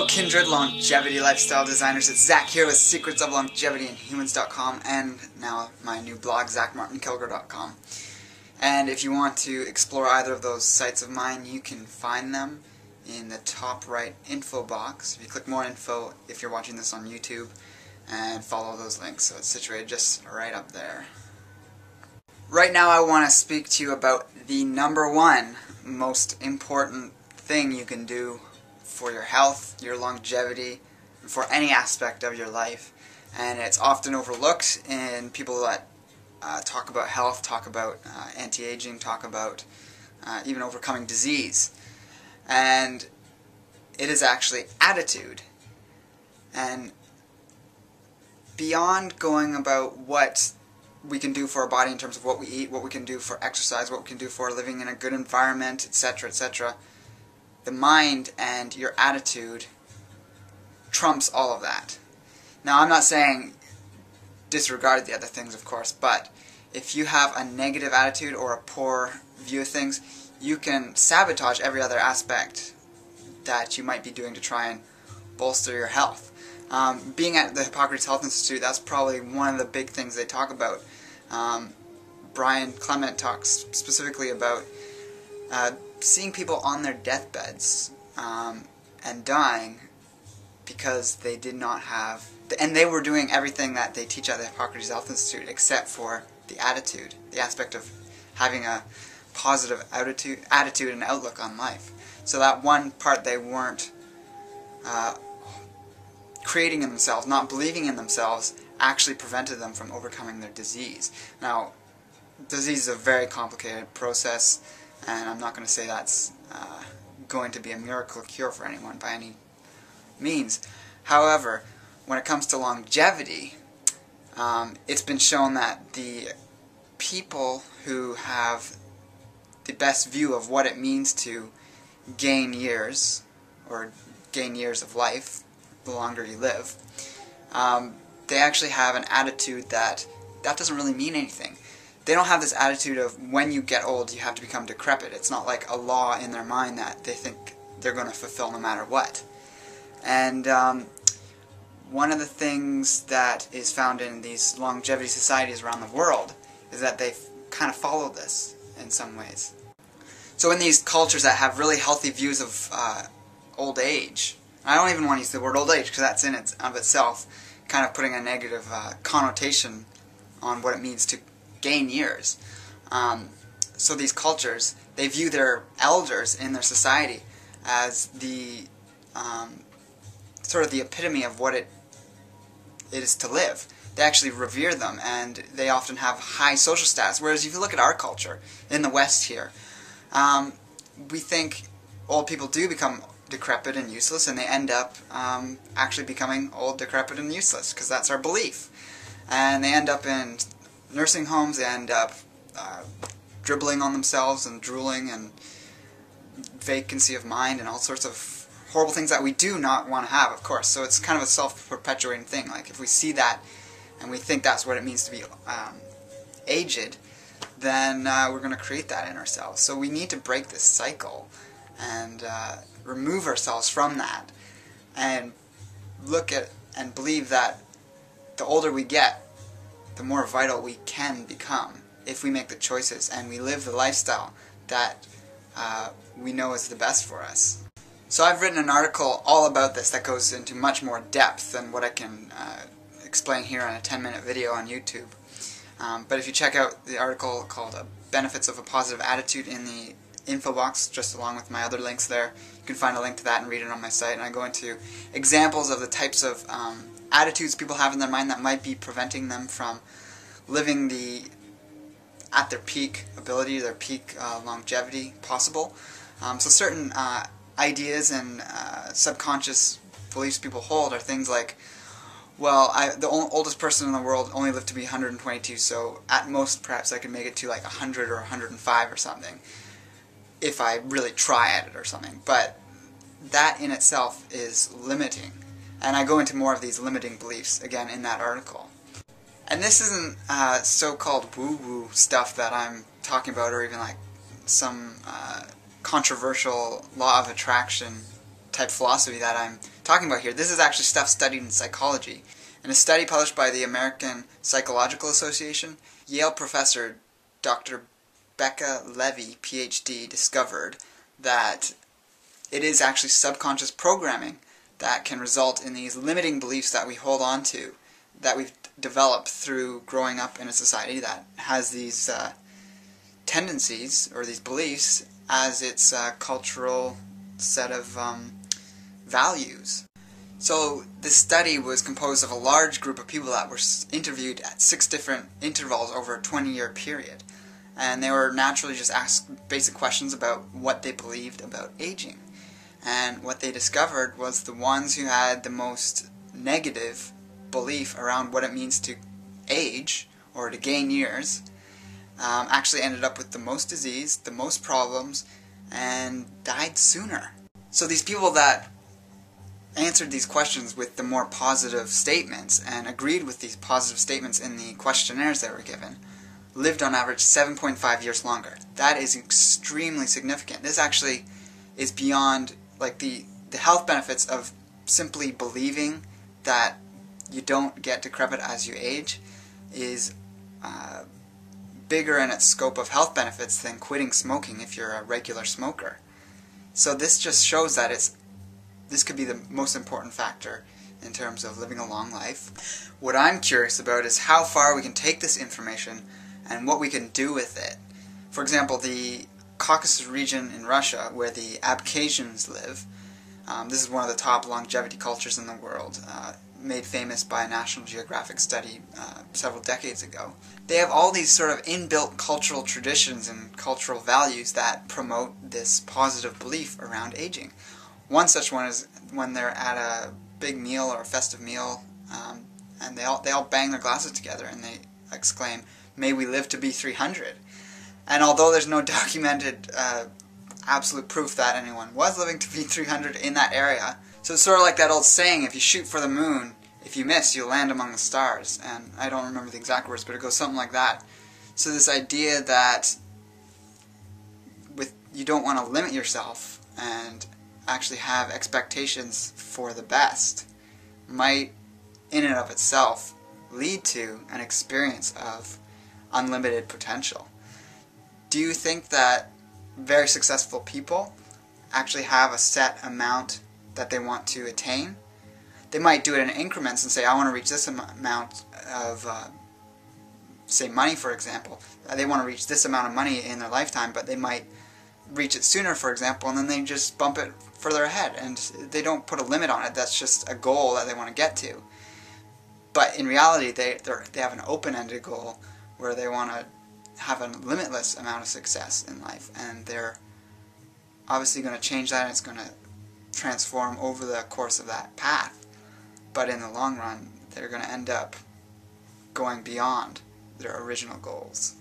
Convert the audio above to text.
Hello kindred longevity lifestyle designers, it's Zach here with Secrets of Longevity in Humans.com and now my new blog, martin-kilgour.com. And if you want to explore either of those sites of mine, you can find them in the top right info box. If you click more info, if you're watching this on YouTube, and follow those links, so it's situated just right up there. Right now I want to speak to you about the number one most important thing you can do for your health, your longevity, and for any aspect of your life. And it's often overlooked in people that talk about health, talk about anti-aging, talk about even overcoming disease. And it is actually attitude. And beyond going about what we can do for our body in terms of what we eat, what we can do for exercise, what we can do for living in a good environment, etc., etc., the mind and your attitude trumps all of that. Now, I'm not saying disregard the other things, of course, but if you have a negative attitude or a poor view of things, you can sabotage every other aspect that you might be doing to try and bolster your health. Being at the Hippocrates Health Institute, that's probably one of the big things they talk about. Brian Clement talks specifically about seeing people on their deathbeds and dying because they did not have, and they were doing everything that they teach at the Hippocrates Health Institute except for the attitude, the aspect of having a positive attitude and outlook on life. So that one part they weren't creating in themselves, not believing in themselves, actually prevented them from overcoming their disease. Now, disease is a very complicated process, and I'm not going to say that's going to be a miracle cure for anyone by any means. However, when it comes to longevity, it's been shown that the people who have the best view of what it means to gain years, or gain years of life, the longer you live, they actually have an attitude that doesn't really mean anything. They don't have this attitude of when you get old you have to become decrepit. It's not like a law in their mind that they think they're going to fulfill no matter what. And one of the things that is found in these longevity societies around the world is that they kind of follow this in some ways. So in these cultures that have really healthy views of old age, I don't even want to use the word old age because that's in it of itself kind of putting a negative connotation on what it means to gain years. So these cultures, they view their elders in their society as the sort of the epitome of what it is to live. They actually revere them, and they often have high social status. Whereas if you look at our culture in the West here, we think old people do become decrepit and useless, and they end up actually becoming old, decrepit, and useless, because that's our belief. And they end up in nursing homes, they end up dribbling on themselves and drooling and vacancy of mind and all sorts of horrible things that we do not want to have, of course. So it's kind of a self-perpetuating thing. Like, if we see that and we think that's what it means to be aged, then we're going to create that in ourselves. So we need to break this cycle and remove ourselves from that and look at and believe that the older we get, the more vital we can become if we make the choices and we live the lifestyle that we know is the best for us. So I've written an article all about this that goes into much more depth than what I can explain here in a 10-minute video on YouTube. But if you check out the article called Benefits of a Positive Attitude in the info box, just along with my other links there, you can find a link to that and read it on my site. And I go into examples of the types of attitudes people have in their mind that might be preventing them from living at their peak ability, their peak longevity possible. So certain ideas and subconscious beliefs people hold are things like, well, the oldest person in the world only lived to be 122, so at most perhaps I could make it to like 100 or 105 or something if I really try at it or something. But that in itself is limiting. And I go into more of these limiting beliefs, again, in that article. And this isn't so-called woo-woo stuff that I'm talking about, or even like some controversial law of attraction type philosophy that I'm talking about here. This is actually stuff studied in psychology. In a study published by the American Psychological Association, Yale professor Dr. Becca Levy, PhD, discovered that it is actually subconscious programming that can result in these limiting beliefs that we hold on to, that we've developed through growing up in a society that has these tendencies or these beliefs as its cultural set of values. So this study was composed of a large group of people that were interviewed at 6 different intervals over a 20-year period. And they were naturally just asked basic questions about what they believed about aging. And what they discovered was the ones who had the most negative belief around what it means to age or to gain years actually ended up with the most disease, the most problems, and died sooner. So these people that answered these questions with the more positive statements and agreed with these positive statements in the questionnaires they were given lived on average 7.5 years longer. That is extremely significant. This actually is beyond like the health benefits of simply believing that you don't get decrepit as you age is bigger in its scope of health benefits than quitting smoking if you're a regular smoker. So this just shows that this could be the most important factor in terms of living a long life. What I'm curious about is how far we can take this information and what we can do with it. For example, the Caucasus region in Russia, where the Abkhazians live, this is one of the top longevity cultures in the world, made famous by a National Geographic study several decades ago. They have all these sort of inbuilt cultural traditions and cultural values that promote this positive belief around aging. One such one is when they're at a big meal or a festive meal, and they all bang their glasses together and they exclaim, "May we live to be 300." And although there's no documented absolute proof that anyone was living to be 300 in that area, so it's sort of like that old saying, if you shoot for the moon, if you miss, you'll land among the stars. And I don't remember the exact words, but it goes something like that. So this idea that you don't want to limit yourself and actually have expectations for the best might, in and of itself, lead to an experience of unlimited potential. Do you think that very successful people actually have a set amount that they want to attain? They might do it in increments and say, I want to reach this amount of, say, money, for example. They want to reach this amount of money in their lifetime, but they might reach it sooner, for example, and then they just bump it further ahead, and they don't put a limit on it. That's just a goal that they want to get to. But in reality, they have an open-ended goal where they want to have a limitless amount of success in life, and they're obviously going to change that, and it's going to transform over the course of that path. But in the long run, they're going to end up going beyond their original goals.